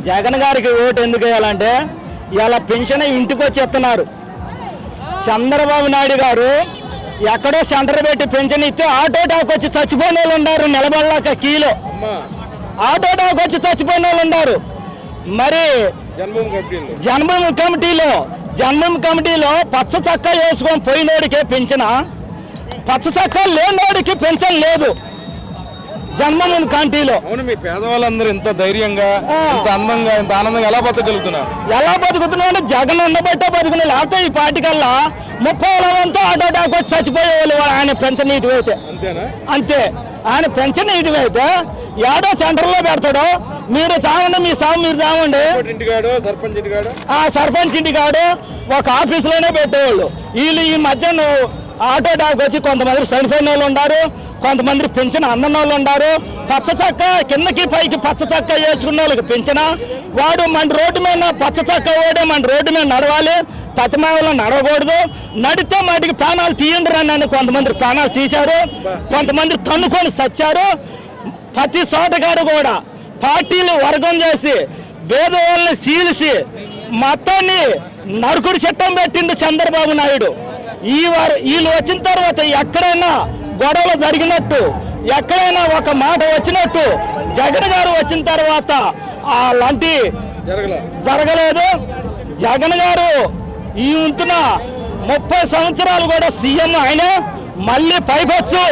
జగన్ గారికి ఓటు ఎందుకు వేయాలంటే ఇలా పెన్షన్ ఇంటికి వచ్చి ఇస్తున్నారు. చంద్రబాబు నాయుడు గారు ఎక్కడో సెంటర్ పెట్టి పెన్షన్ ఇస్తే ఆటో టాక్ వచ్చి చచ్చిపోయిన వాళ్ళు ఉన్నారు. నిలబడలేక కీలో ఆటో టాక్ వచ్చి చచ్చిపోయిన వాళ్ళు ఉన్నారు. మరి జన్మభూమి కమిటీలో పచ్చ చక్క వేసుకొని పోయినోడికే పెన్షన్, పచ్చ చక్క లేనోడికి పెన్షన్ లేదు. జన్మభూమి కమిటీలో మీ పేదవాళ్ళందరూ ఇంత ధైర్యంగా, ఇంత అందంగా, ఇంత ఆనందంగా ఎలా బతకగలుగుతున్నారు? ఎలా బతుకుతున్నాడు? జగన్ ఉండబట్టే బతుకునే. లేకపోతే ఈ పార్టీ కల్లా 30,000 ఆటో టాక్ వచ్చి చచ్చిపోయేవాళ్ళు ఆయన పెన్షన్ ఇటువైతే. అంతే, ఆయన పెన్షన్ ఇటువైతే ఏడో సెంటర్లో పెడతాడు. మీరు చావండి, మీ సాగు మీరు చావండి. సర్పంచ్ ఇంటికాడు ఒక ఆఫీసులోనే పెట్టేవాళ్ళు. వీళ్ళు ఈ మధ్య ఆటో టాక్ వచ్చి కొంతమంది చనిపోయిన వాళ్ళు ఉన్నారు, కొంతమంది పెన్షన్ అందన్న వాళ్ళు ఉన్నారు. పచ్చ చక్క కిందకి పైకి పచ్చ చక్క వేసుకున్న వాళ్ళకి పెన్షన్. వాడు మన రోడ్డు మీద పచ్చ చక్క ఓడే మన రోడ్డు మీద నడవాలి, తతిమావలో నడవకూడదు. నడితే వాటికి ప్రాణాలు తీయండి అని కొంతమంది ప్రాణాలు తీశారు, కొంతమంది తన్నుకొని చచ్చారు. ప్రతి చోటగాడు కూడా పార్టీలు వర్గం చేసి పేదవాళ్ళని చీల్చి మొత్తాన్ని నరుకుడు చట్టం పెట్టిండు చంద్రబాబు నాయుడు. వీళ్ళు వచ్చిన తర్వాత ఎక్కడైనా గొడవలు జరిగినట్టు, ఎక్కడైనా ఒక మాట వచ్చినట్టు జగన్ గారు వచ్చిన తర్వాత అలాంటి జరగలేదు. జగన్ గారు ఈ ఉంటున్న 30 సంవత్సరాలు కూడా సీఎం ఆయన. మళ్ళీ పైపచ్చు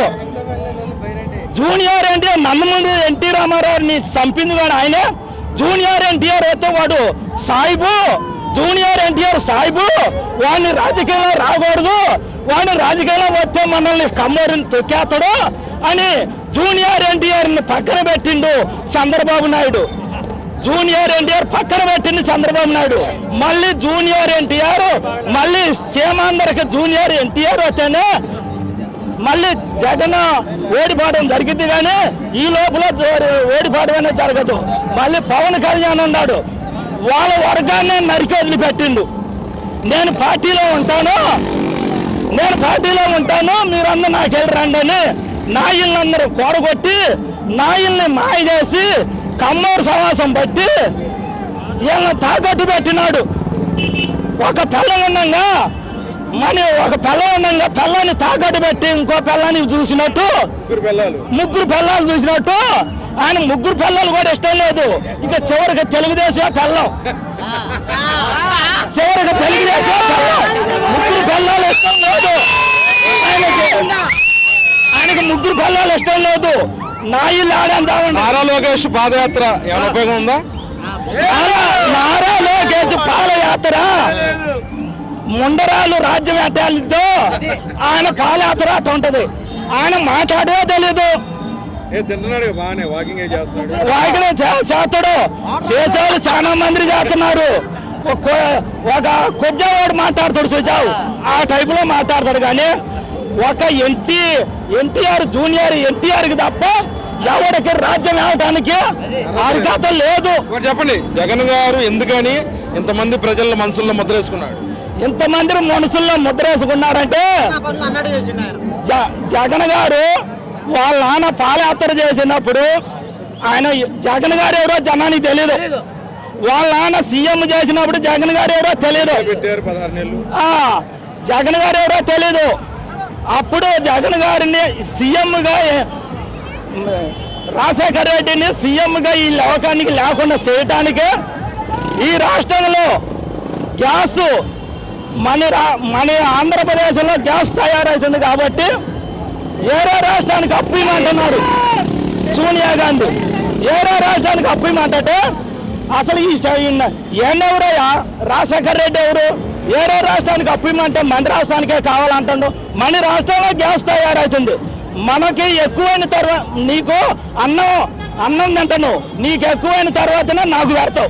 జూనియర్ ఎన్టీఆర్ నందమూరి ఎన్టీ రామారావుని చంపింది కూడా ఆయన. జూనియర్ ఎన్టీఆర్ అయితే వాడు సాయిబు, జూనియర్ ఎన్టీఆర్ సాయిబు, వాడిని రాజకీయంలో రాకూడదు, వాడిని రాజకీయంలో వస్తే మనల్ని కమ్మరిని తొక్కేస్తాడు అని జూనియర్ ఎన్టీఆర్ని పక్కన పెట్టిండు చంద్రబాబు నాయుడు. జూనియర్ ఎన్టీఆర్ పక్కన పెట్టింది చంద్రబాబు నాయుడు. మళ్ళీ జూనియర్ ఎన్టీఆర్ మళ్ళీ సీమాందరికి జూనియర్ ఎన్టీఆర్ వస్తేనే మళ్ళీ జగన్ ఓడిపోవడం జరిగింది. కానీ ఈ లోపల ఓడిపోవడం అనేది జరగదు. మళ్ళీ పవన్ కళ్యాణ్ ఉన్నాడు, వాళ్ళ వర్గాన్ని నరికి వదిలిపెట్టిండు. నేను పార్టీలో ఉంటాను మీరందరూ నాకెళ్ళి రండి అని నాయిల్నందరూ కూడగొట్టి నాయిల్ని మాయ చేసి కమ్మూరు సమాసం బట్టి వీళ్ళని తాకట్టు పెట్టినాడు. ఒక పిల్లం ఉండగా పిల్లాన్ని తాకట్టు పెట్టి ఇంకో పిల్లాన్ని చూసినట్టు, ముగ్గురు పిల్లలు చూసినట్టు ఆయన ముగ్గురు పిల్లలు కూడా ఇష్టం లేదు. ఇక చివరికి తెలుగుదేశం పిల్లం, ముగ్గురు పిల్లలు ఇష్టం లేదు ఆయనకి ముగ్గురు పిల్లలు ఇష్టం లేదు. నాయుళ్ళు ఆడేద్దామండి. నారా లోకేష్ పాదయాత్ర ఏమైనా ఉపయోగం ఉందా? నారా లోకేష్ పాదయాత్ర ముండరాలు రాజ్యం ఎట్టాలిద్దో ఆయన పాదయాత్ర అట్ట ఉంటది. ఆయన మాట్లాడే తెలీదు, వాకింగ్ చేస్తాడు. చేసేవాళ్ళు చాలా మంది చేస్తున్నారు. ఒక కొద్దివాడు మాట్లాడతాడు, చూసావు ఆ టైపులో మాట్లాడతాడు. కానీ ఒక ఎన్టీఆర్ జూనియర్ ఎన్టీఆర్కి తప్ప ఎవరికి రాజ్యం ఇవ్వడానికి అర్హత లేదు. చెప్పండి, జగన్ గారు ఎందుకని ఇంతమంది ప్రజల మనసుల్లో ముద్ర వేసుకున్నాడు? ఇంతమంది మనసుల్లో ముద్ర వేసుకున్నారంటే జగన్ గారు వాళ్ళ నాన్న పాదయాత్ర చేసినప్పుడు ఆయన జగన్ గారు ఎవరో జనానికి తెలియదు. వాళ్ళ నాన్న సీఎం చేసినప్పుడు జగన్ గారు ఎవరో తెలియదు. జగన్ గారు ఎవరో తెలీదు. అప్పుడు జగన్ గారిని సీఎంగా రాజశేఖర రెడ్డిని సీఎంగా ఈ లోకానికి లేకుండా చేయటానికి ఈ రాష్ట్రంలో గ్యాస్ మన ఆంధ్రప్రదేశ్లో గ్యాస్ తయారవుతుంది కాబట్టి ఏరే రాష్ట్రానికి అప్పు ఇవ్వమంటున్నారు సోనియా గాంధీ. ఏరే రాష్ట్రానికి అప్పు ఇవ్వమంటే అసలు ఎవరయ్యా రాజశేఖర రెడ్డి ఎవరు? ఏరే రాష్ట్రానికి అప్పు ఇవ్వమంటే మన రాష్ట్రానికే కావాలంటాడు. మన రాష్ట్రంలో గ్యాస్ తయారవుతుంది. మనకి ఎక్కువైన తర్వాత నీకు అన్నం తింటాను, నీకు ఎక్కువైన తర్వాతనే నాకు పెడతావు,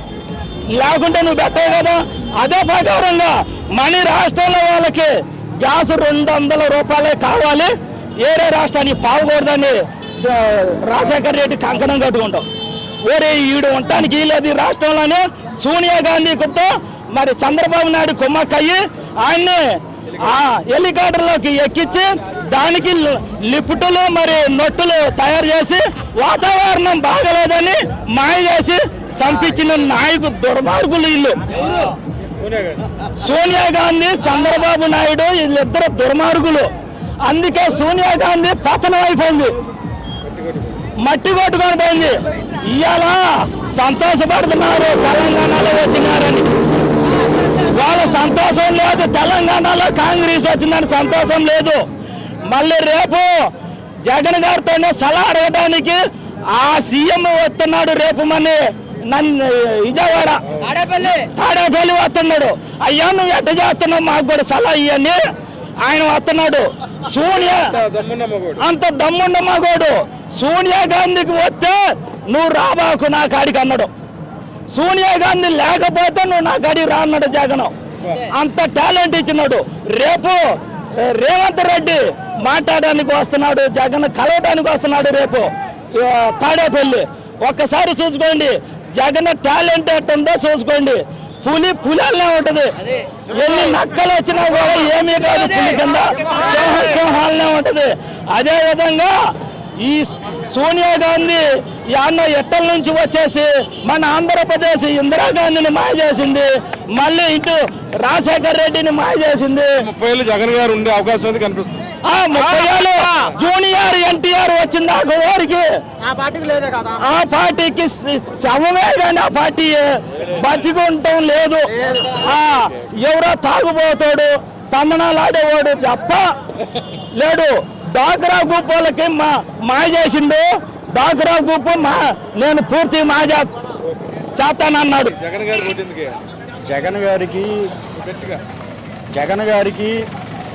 లేకుంటే నువ్వు పెట్టావు కదా. అదే ప్రకారంగా మన రాష్ట్రంలో వాళ్ళకి గ్యాస్ 200 రూపాయలే కావాలి, ఏరే రాష్ట్రానికి పావుకూడదని రాజశేఖర రెడ్డి కంకణం కట్టుకుంటాం. ఓరే ఈడు ఉండటానికి లేదు రాష్ట్రంలోనే. సోనియా గాంధీ కొత్త మరి చంద్రబాబు నాయుడు కుమ్మక్కయ్యి ఆయన్ని హెలికాప్టర్లోకి ఎక్కించి దానికి లిఫ్టులు మరి నొట్టులు తయారు చేసి వాతావరణం బాగలేదని మాయ చేసి చంపించిన నాయకుడు దుర్మార్గులు వీళ్ళు. సోనియా గాంధీ, చంద్రబాబు నాయుడు వీళ్ళిద్దరు దుర్మార్గులు. అందుకే సోనియా గాంధీ పతనం అయిపోయింది, మట్టి కొట్టుకొని పోయింది. ఇవాళ సంతోషపడుతున్నారు తెలంగాణలో వచ్చినారని. వాళ్ళ సంతోషం లేదు, తెలంగాణలో కాంగ్రెస్ వచ్చిందని సంతోషం లేదు. మళ్ళీ రేపు జగన్ గారితోనే సలహా అడగడానికి ఆ సీఎం వస్తున్నాడు రేపు మళ్ళీ విజయవాడ తాడేపల్లి వస్తున్నాడు. అయ్యా నువ్వు ఎట్ట చేస్తున్నావు మాకు కూడా సలహా ఇవన్నీ ఆయన వస్తున్నాడు. సోనియా అంత దమ్ముండ మగోడు. సోనియా గాంధీకి వస్తే నువ్వు రాబాకు నా కాడికి అన్నాడు. సోనియా గాంధీ లేకపోతే నువ్వు నా కాడికి రా అన్నాడు జగన్. అంత టాలెంట్ ఇచ్చినాడు. రేపు రేవంత్ రెడ్డి మాట్లాడడానికి వస్తున్నాడు, జగన్ కలవడానికి వస్తున్నాడు రేపు తాడేపల్లి. ఒక్కసారి చూసుకోండి జగన్ టాలెంట్ ఎట్టుందో చూసుకోండి. పులినే ఉంటది, ఎన్ని నక్కలు వచ్చినా కూడా ఏమీ కాదు, పులి కింద సింహాలనే ఉంటది. అదే విధంగా ఈ సోనియా గాంధీ యాన్న ఎట్టల నుంచి వచ్చేసి మన ఆంధ్రప్రదేశ్ ఇందిరాగాంధీని మాయ చేసింది, మళ్ళీ ఇటు రాజశేఖర్ రెడ్డిని మాయ చేసింది. 30 ఏళ్ళు జగన్ గారు ఉండే అవకాశం అయితే కనిపిస్తుంది. 30 ఏళ్ళు జూనియర్ ఎన్టీఆర్ వచ్చింది ఆ ఊరికి, ఆ పార్టీకి శవమే కానీ ఆ పార్టీ బతికుంటం లేదు. ఎవరో తాగుపోతాడు, తందనాలు ఆడేవాడు తప్ప లేడు. డాక్రా గ్రూప్ వాళ్ళకి మాయ చేసిండు. డాక్రా గ్రూప్ నేను పూర్తి మాయ చేస్తానన్నాడు. జగన్ గారికి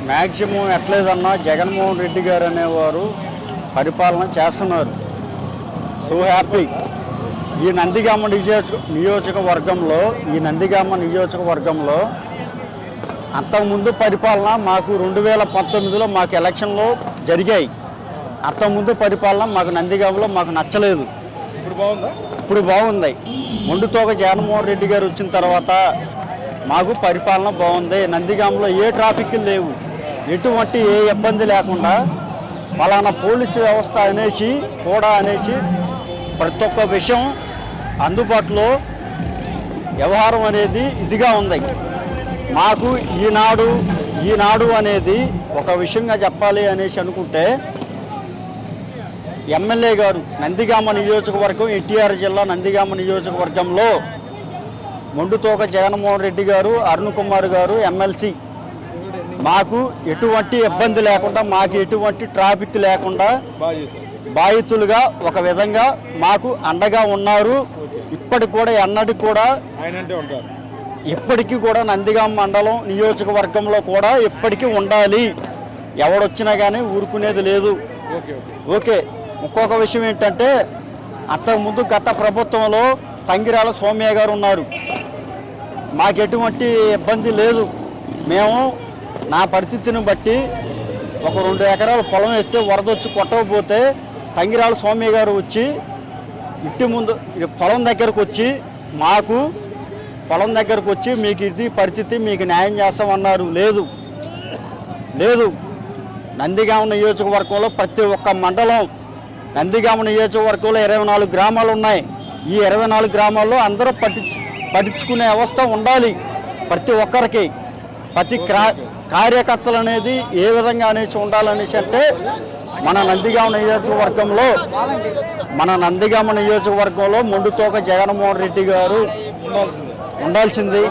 మ్యాక్సిమం ఎట్లేదన్నా జగన్మోహన్ రెడ్డి గారు అనేవారు పరిపాలన చేస్తున్నారు. So happy. ఈ నందిగామ నియోజకవర్గంలో అంతకుముందు పరిపాలన మాకు 2019లో మాకు ఎలక్షన్లో జరిగాయి. అంతకుముందు పరిపాలన మాకు నందిగామలో మాకు నచ్చలేదు. ఇప్పుడు బాగుంది. మొండుతోక జగన్మోహన్ రెడ్డి గారు వచ్చిన తర్వాత మాకు పరిపాలన బాగుంది. నందిగామలో ఏ ట్రాఫిక్ లేవు, ఎటువంటి ఏ ఇబ్బంది లేకుండా పలానా పోలీసు వ్యవస్థ అనేసి ప్రతి ఒక్క విషయం అందుబాటులో వ్యవహారం అనేది ఇదిగా ఉంది. మాకు ఈనాడు అనేది ఒక విషయంగా చెప్పాలి అనేసి అనుకుంటే ఎమ్మెల్యే గారు నందిగామ నియోజకవర్గం, ఎన్టీఆర్ జిల్లా నందిగామ నియోజకవర్గంలో మొండుతోక జగన్మోహన్ రెడ్డి గారు, అరుణ్ కుమార్ గారు ఎమ్మెల్సీ మాకు ఎటువంటి ఇబ్బంది లేకుండా, మాకు ఎటువంటి ట్రాఫిక్ లేకుండా బాధితులుగా ఒక విధంగా మాకు అండగా ఉన్నారు. ఇప్పటికి కూడా ఎన్నటికి కూడా ఇప్పటికీ కూడా నందిగామ మండలం నియోజకవర్గంలో కూడా ఇప్పటికీ ఉండాలి. ఎవడొచ్చినా కానీ ఊరుకునేది లేదు. ఓకే. ఇంకొక విషయం ఏంటంటే అంతకుముందు గత ప్రభుత్వంలో తంగిరాల సోమయ్య గారు ఉన్నారు. మాకు ఎటువంటి ఇబ్బంది లేదు. మేము నా పరిస్థితిని బట్టి ఒక 2 ఎకరాల పొలం వేస్తే వరదొచ్చి కొట్టకపోతే తంగిరాల సోమయ్య గారు వచ్చి ఇంటి ముందు పొలం దగ్గరకు వచ్చి మీకు ఇది పరిస్థితి, మీకు న్యాయం చేస్తామన్నారు. లేదు. నందిగామ నియోజకవర్గంలో ప్రతి ఒక్క మండలం, నందిగామ నియోజకవర్గంలో 24 గ్రామాలు ఉన్నాయి. ఈ 24 గ్రామాల్లో అందరూ పట్టించుకునే వ్యవస్థ ఉండాలి. ప్రతి ఒక్కరికి ప్రతి కార్యకర్తలు అనేది ఏ విధంగా అనేసి ఉండాలనేసి అంటే మన నందిగామ నియోజకవర్గంలో మొండుతోక జగన్మోహన్ రెడ్డి గారు ఉండాల్సింది.